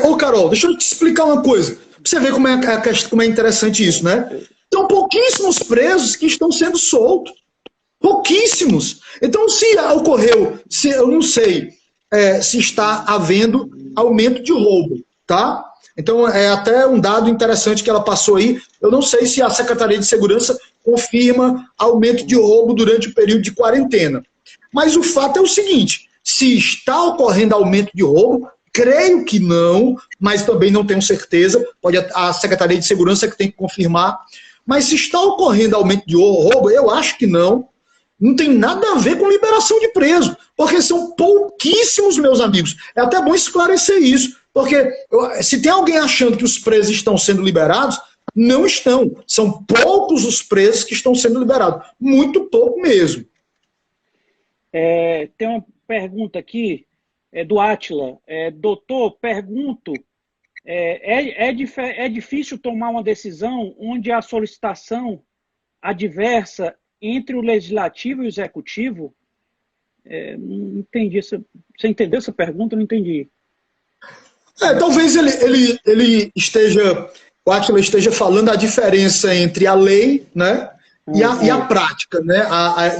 ô Carol, deixa eu te explicar uma coisa. Pra você ver como é interessante isso, né? São pouquíssimos presos que estão sendo soltos. Pouquíssimos. Então, se ocorreu, eu não sei se está havendo aumento de roubo, tá? Então, é até um dado interessante que ela passou aí. Eu não sei se a Secretaria de Segurança confirma aumento de roubo durante o período de quarentena. Mas o fato é o seguinte, se está ocorrendo aumento de roubo, creio que não, mas também não tenho certeza, pode a Secretaria de Segurança que tem que confirmar, mas se está ocorrendo aumento de roubo, eu acho que não tem nada a ver com liberação de preso, porque são pouquíssimos, meus amigos. É até bom esclarecer isso, porque se tem alguém achando que os presos estão sendo liberados, não estão. São poucos os presos que estão sendo liberados, muito pouco mesmo. Tem uma pergunta aqui, do Átila. Doutor, pergunto, é difícil tomar uma decisão onde a solicitação adversa entre o Legislativo e o Executivo? Não entendi. Você entendeu essa pergunta? Não entendi. Talvez ele esteja, o Átila esteja falando a diferença entre a lei, né, e a prática, né,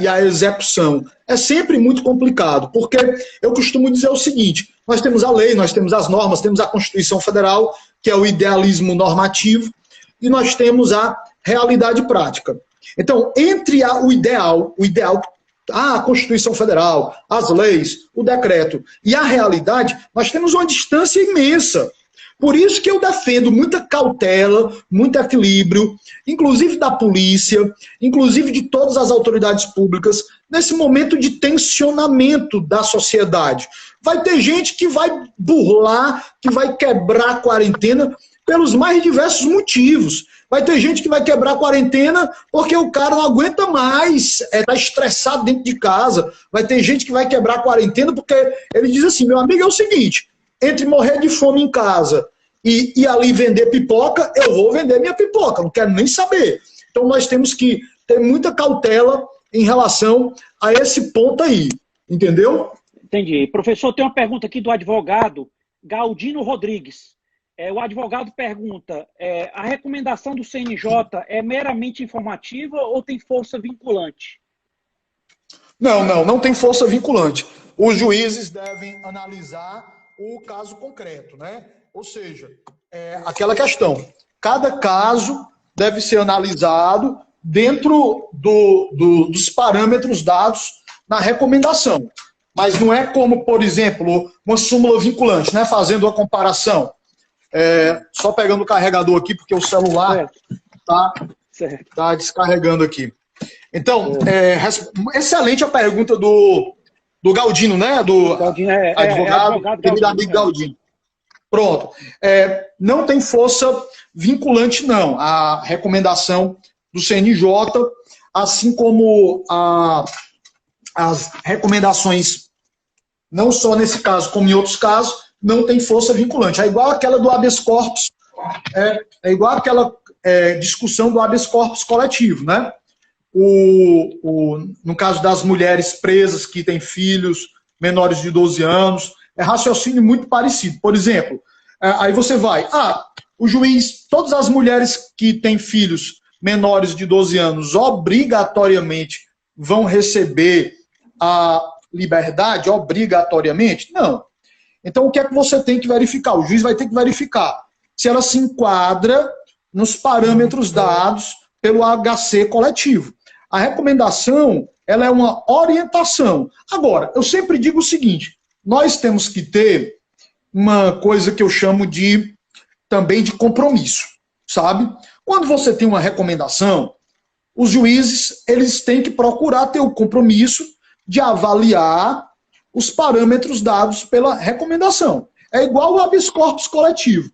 e a execução. É sempre muito complicado, porque eu costumo dizer o seguinte, nós temos a lei, nós temos as normas, temos a Constituição Federal, que é o idealismo normativo, e nós temos a realidade prática. Então, entre o ideal, a Constituição Federal, as leis, o decreto e a realidade, nós temos uma distância imensa. Por isso que eu defendo muita cautela, muito equilíbrio, inclusive da polícia, inclusive de todas as autoridades públicas, nesse momento de tensionamento da sociedade. Vai ter gente que vai burlar, que vai quebrar a quarentena pelos mais diversos motivos. Vai ter gente que vai quebrar a quarentena porque o cara não aguenta mais, está estressado dentro de casa. Vai ter gente que vai quebrar a quarentena porque ele diz assim, meu amigo, é o seguinte, entre morrer de fome em casa e ali vender pipoca, eu vou vender minha pipoca, não quero nem saber. Então nós temos que ter muita cautela em relação a esse ponto aí, entendeu? Entendi. Professor, tem uma pergunta aqui do advogado Galdino Rodrigues. O advogado pergunta, a recomendação do CNJ é meramente informativa ou tem força vinculante? Não tem força vinculante. Os juízes devem analisar o caso concreto, né? Ou seja, aquela questão, cada caso deve ser analisado dentro dos parâmetros dados na recomendação. Mas não é como, por exemplo, uma súmula vinculante, né? Fazendo a comparação. Só pegando o carregador aqui, porque o celular tá descarregando aqui. Então, excelente a pergunta do Galdino, né? Do advogado, querido amigo Galdino. Pronto. Não tem força vinculante, não. A recomendação do CNJ, assim como as recomendações, não só nesse caso, como em outros casos, não tem força vinculante. É igual aquela do habeas corpus, é igual aquela discussão do habeas corpus coletivo, né? No caso das mulheres presas que têm filhos menores de 12 anos, é raciocínio muito parecido. Por exemplo, aí você vai, o juiz, todas as mulheres que têm filhos menores de 12 anos obrigatoriamente vão receber a liberdade, obrigatoriamente? Não. Então, o que é que você tem que verificar? O juiz vai ter que verificar se ela se enquadra nos parâmetros dados pelo HC coletivo. A recomendação, ela é uma orientação. Agora, eu sempre digo o seguinte, nós temos que ter uma coisa que eu chamo também de compromisso, sabe? Quando você tem uma recomendação, os juízes, eles têm que procurar ter o compromisso de avaliar os parâmetros dados pela recomendação. É igual o habeas corpus coletivo.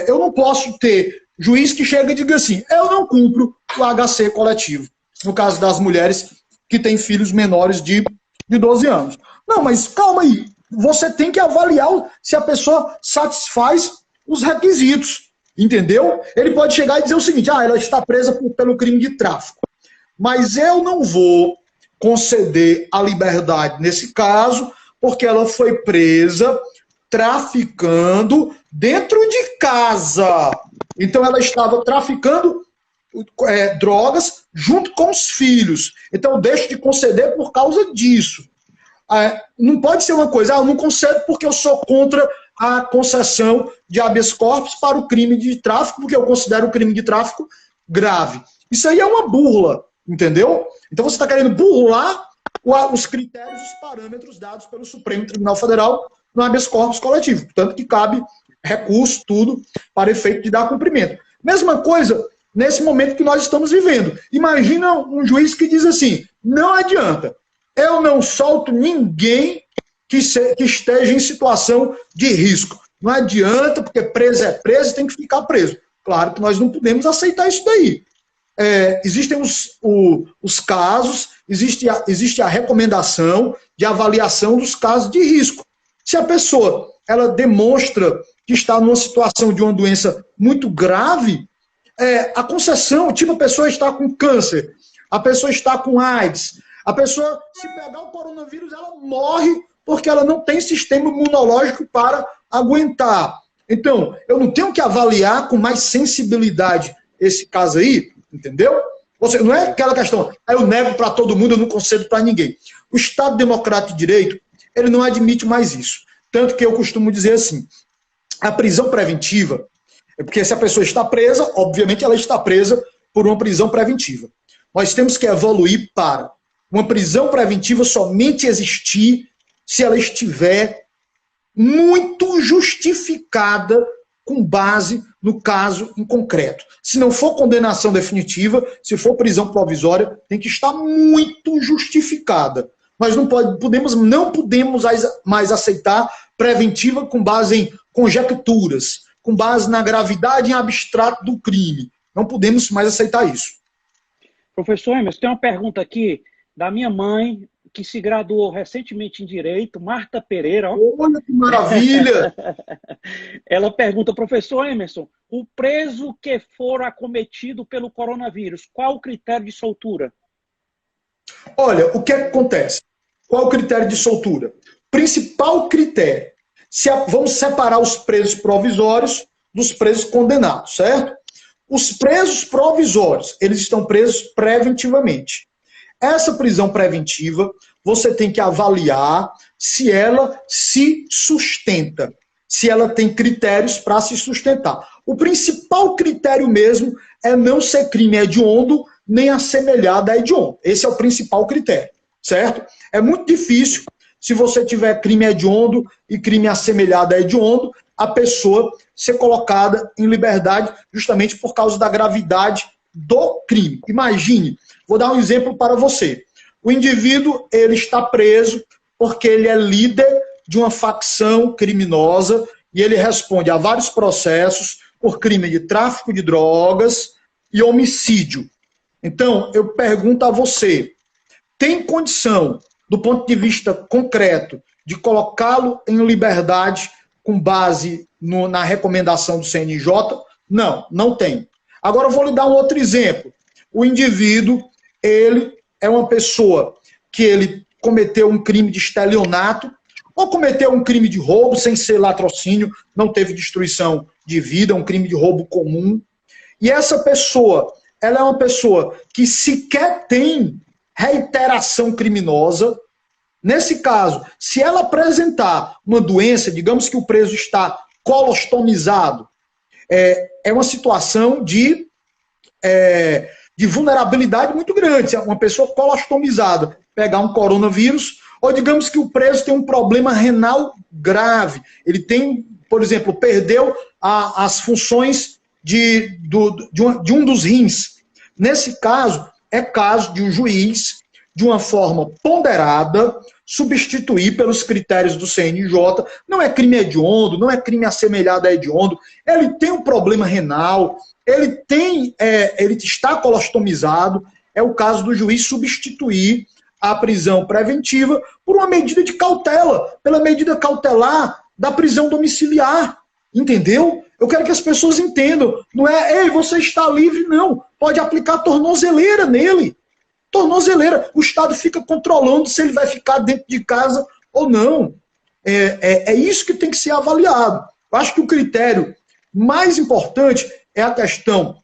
Eu não posso ter juiz que chega e diga assim, eu não cumpro o HC coletivo, no caso das mulheres que têm filhos menores de 12 anos. Não, mas calma aí, você tem que avaliar se a pessoa satisfaz os requisitos, entendeu? Ele pode chegar e dizer o seguinte, ela está presa pelo crime de tráfico, mas eu não vou conceder a liberdade nesse caso, porque ela foi presa traficando dentro de casa. Então ela estava traficando drogas junto com os filhos. Então eu deixo de conceder por causa disso. Não pode ser uma coisa, eu não concedo porque eu sou contra a concessão de habeas corpus para o crime de tráfico, porque eu considero o crime de tráfico grave. Isso aí é uma burla, entendeu? Então você está querendo burlar os critérios, os parâmetros dados pelo Supremo Tribunal Federal no habeas corpus coletivo. Portanto, que cabe recurso, tudo, para efeito de dar cumprimento. Mesma coisa nesse momento que nós estamos vivendo. Imagina um juiz que diz assim, não adianta, eu não solto ninguém que esteja em situação de risco. Não adianta, porque preso é preso e tem que ficar preso. Claro que nós não podemos aceitar isso daí. Existem os casos, existe a recomendação de avaliação dos casos de risco. Se a pessoa ela demonstra que está numa situação de uma doença muito grave, a concessão, tipo a pessoa está com câncer, a pessoa está com AIDS, a pessoa, se pegar o coronavírus, ela morre porque ela não tem sistema imunológico para aguentar. Então, eu não tenho que avaliar com mais sensibilidade esse caso aí, entendeu? Não é aquela questão, eu nego para todo mundo, eu não concedo para ninguém. O Estado Democrático de Direito, ele não admite mais isso. Tanto que eu costumo dizer assim, a prisão preventiva, porque se a pessoa está presa, obviamente ela está presa por uma prisão preventiva. Nós temos que evoluir para uma prisão preventiva somente existir se ela estiver muito justificada com base no caso em concreto. Se não for condenação definitiva, se for prisão provisória, tem que estar muito justificada. Nós não podemos mais aceitar preventiva com base em conjecturas, com base na gravidade em abstrato do crime. Não podemos mais aceitar isso. Professor Emerson, tem uma pergunta aqui da minha mãe, que se graduou recentemente em Direito, Marta Pereira. Olha que maravilha! Ela pergunta, professor Emerson, o preso que for acometido pelo coronavírus, qual o critério de soltura? Olha, o que acontece? Qual o critério de soltura? Principal critério. Vamos separar os presos provisórios dos presos condenados, certo? Os presos provisórios, eles estão presos preventivamente. Essa prisão preventiva, você tem que avaliar se ela se sustenta, se ela tem critérios para se sustentar. O principal critério mesmo é não ser crime hediondo, nem assemelhado a hediondo. Esse é o principal critério, certo? É muito difícil, se você tiver crime hediondo e crime assemelhado a hediondo, a pessoa ser colocada em liberdade justamente por causa da gravidade do crime. Imagine, vou dar um exemplo para você. O indivíduo, ele está preso porque ele é líder de uma facção criminosa e ele responde a vários processos por crime de tráfico de drogas e homicídio. Então, eu pergunto a você, tem condição, do ponto de vista concreto, de colocá-lo em liberdade com base na recomendação do CNJ? Não, não tem. Agora eu vou lhe dar um outro exemplo. O indivíduo, ele é uma pessoa que ele cometeu um crime de estelionato ou cometeu um crime de roubo sem ser latrocínio, não teve destruição de vida, um crime de roubo comum. E essa pessoa, ela é uma pessoa que sequer tem reiteração criminosa. Nesse caso, se ela apresentar uma doença, digamos que o preso está colostomizado, é uma situação de vulnerabilidade muito grande. Se uma pessoa colostomizada pegar um coronavírus, ou digamos que o preso tem um problema renal grave, ele tem, por exemplo, perdeu as funções de um dos rins. Nesse caso, é caso de um juiz, de uma forma ponderada, substituir pelos critérios do CNJ. Não é crime hediondo, não é crime assemelhado a hediondo. Ele tem um problema renal, ele está colostomizado. É o caso do juiz substituir a prisão preventiva por uma medida de cautela, pela medida cautelar da prisão domiciliar. Entendeu? Eu quero que as pessoas entendam. Não é, ei, você está livre, não. Pode aplicar tornozeleira nele. Tornozeleira. O Estado fica controlando se ele vai ficar dentro de casa ou não. é isso que tem que ser avaliado. Eu acho que o critério mais importante é a questão,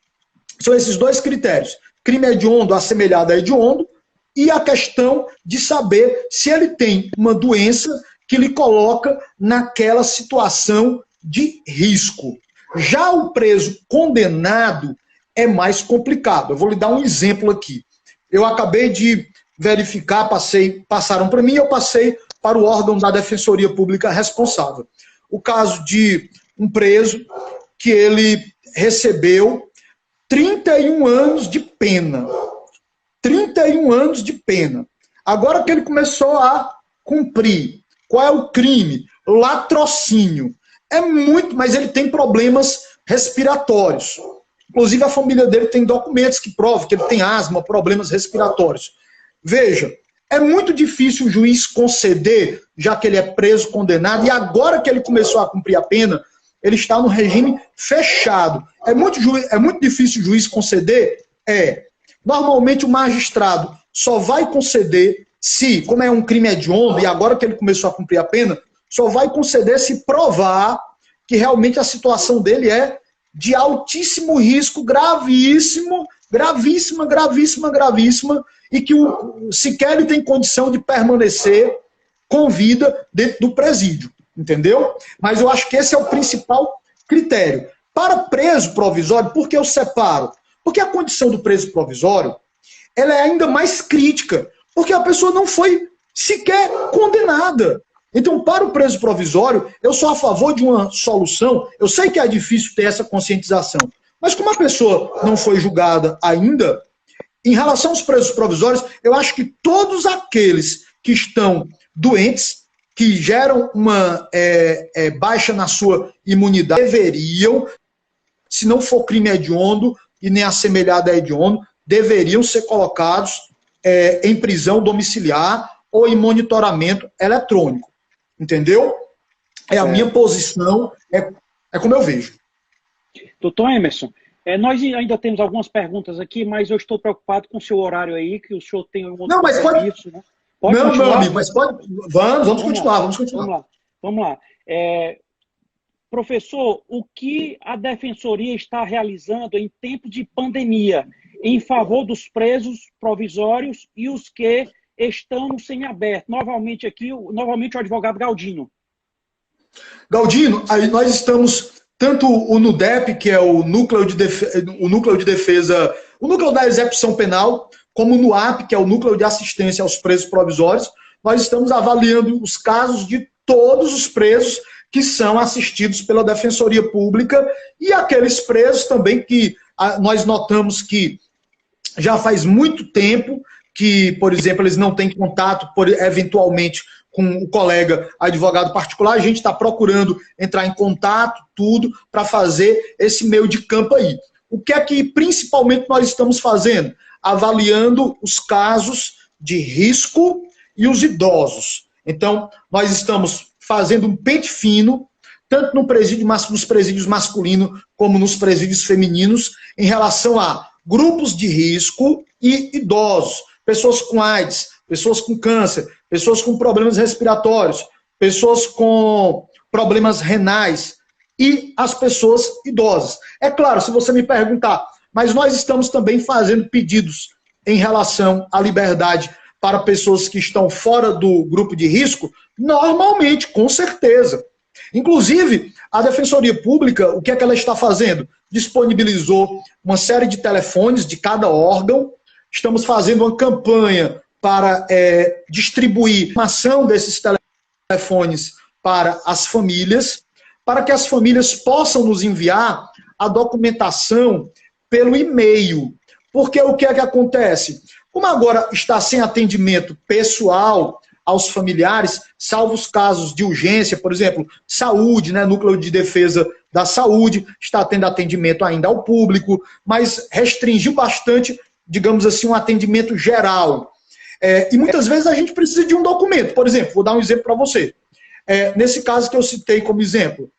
são esses dois critérios, crime hediondo assemelhado a hediondo, e a questão de saber se ele tem uma doença que lhe coloca naquela situação de risco. Já o preso condenado é mais complicado. Eu vou lhe dar um exemplo aqui. Eu acabei de verificar, passaram para mim, eu passei para o órgão da Defensoria Pública responsável. O caso de um preso que ele recebeu 31 anos de pena. 31 anos de pena. Agora que ele começou a cumprir, qual é o crime? Latrocínio. É muito, mas ele tem problemas respiratórios. Inclusive a família dele tem documentos que provam que ele tem asma, problemas respiratórios. Veja, é muito difícil o juiz conceder, já que ele é preso, condenado, e agora que ele começou a cumprir a pena, ele está no regime fechado. É muito difícil o juiz conceder? Normalmente o magistrado só vai conceder se, como é um crime hediondo, e agora que ele começou a cumprir a pena, só vai conceder se provar que realmente a situação dele é de altíssimo risco, gravíssimo, gravíssima, gravíssima, gravíssima, e que sequer ele tem condição de permanecer com vida dentro do presídio, entendeu? Mas eu acho que esse é o principal critério. Para preso provisório, por que eu separo? Porque a condição do preso provisório, ela é ainda mais crítica, porque a pessoa não foi sequer condenada. Então, para o preso provisório, eu sou a favor de uma solução. Eu sei que é difícil ter essa conscientização, mas como a pessoa não foi julgada ainda, em relação aos presos provisórios, eu acho que todos aqueles que estão doentes, que geram uma baixa na sua imunidade, deveriam, se não for crime hediondo e nem assemelhado a hediondo, deveriam ser colocados em prisão domiciliar ou em monitoramento eletrônico. Entendeu? A minha posição, é como eu vejo. Doutor Emerson, nós ainda temos algumas perguntas aqui, mas eu estou preocupado com o seu horário aí, que o senhor tem um Não, mas pode... serviço, né? Pode não, continuar? meu amigo, mas pode... Vamos continuar. Vamos lá. Professor, o que a Defensoria está realizando em tempo de pandemia em favor dos presos provisórios e os que estão no semiaberto? Novamente o advogado Galdino. Galdino, aí nós estamos, tanto o NUDEP, que é o Núcleo de Defesa, o Núcleo da Execução Penal, como o NUAP, que é o Núcleo de Assistência aos Presos Provisórios, nós estamos avaliando os casos de todos os presos que são assistidos pela Defensoria Pública e aqueles presos também que nós notamos que já faz muito tempo que, por exemplo, eles não têm contato, eventualmente, com o colega advogado particular, a gente está procurando entrar em contato, tudo, para fazer esse meio de campo aí. O que é que, principalmente, nós estamos fazendo? Avaliando os casos de risco e os idosos. Então, nós estamos fazendo um pente fino, tanto nos presídios masculinos como nos presídios femininos, em relação a grupos de risco e idosos. Pessoas com AIDS, pessoas com câncer, pessoas com problemas respiratórios, pessoas com problemas renais e as pessoas idosas. É claro, se você me perguntar, mas nós estamos também fazendo pedidos em relação à liberdade para pessoas que estão fora do grupo de risco, normalmente, com certeza. Inclusive, a Defensoria Pública, o que é que ela está fazendo? Disponibilizou uma série de telefones de cada órgão. Estamos fazendo uma campanha para distribuir a informação desses telefones para as famílias, para que as famílias possam nos enviar a documentação pelo e-mail. Porque o que é que acontece? Como agora está sem atendimento pessoal aos familiares, salvo os casos de urgência, por exemplo, saúde, né, Núcleo de Defesa da Saúde, está tendo atendimento ainda ao público, mas restringiu bastante, digamos assim, um atendimento geral. E muitas vezes a gente precisa de um documento. Por exemplo, vou dar um exemplo para você. Nesse caso que eu citei como exemplo,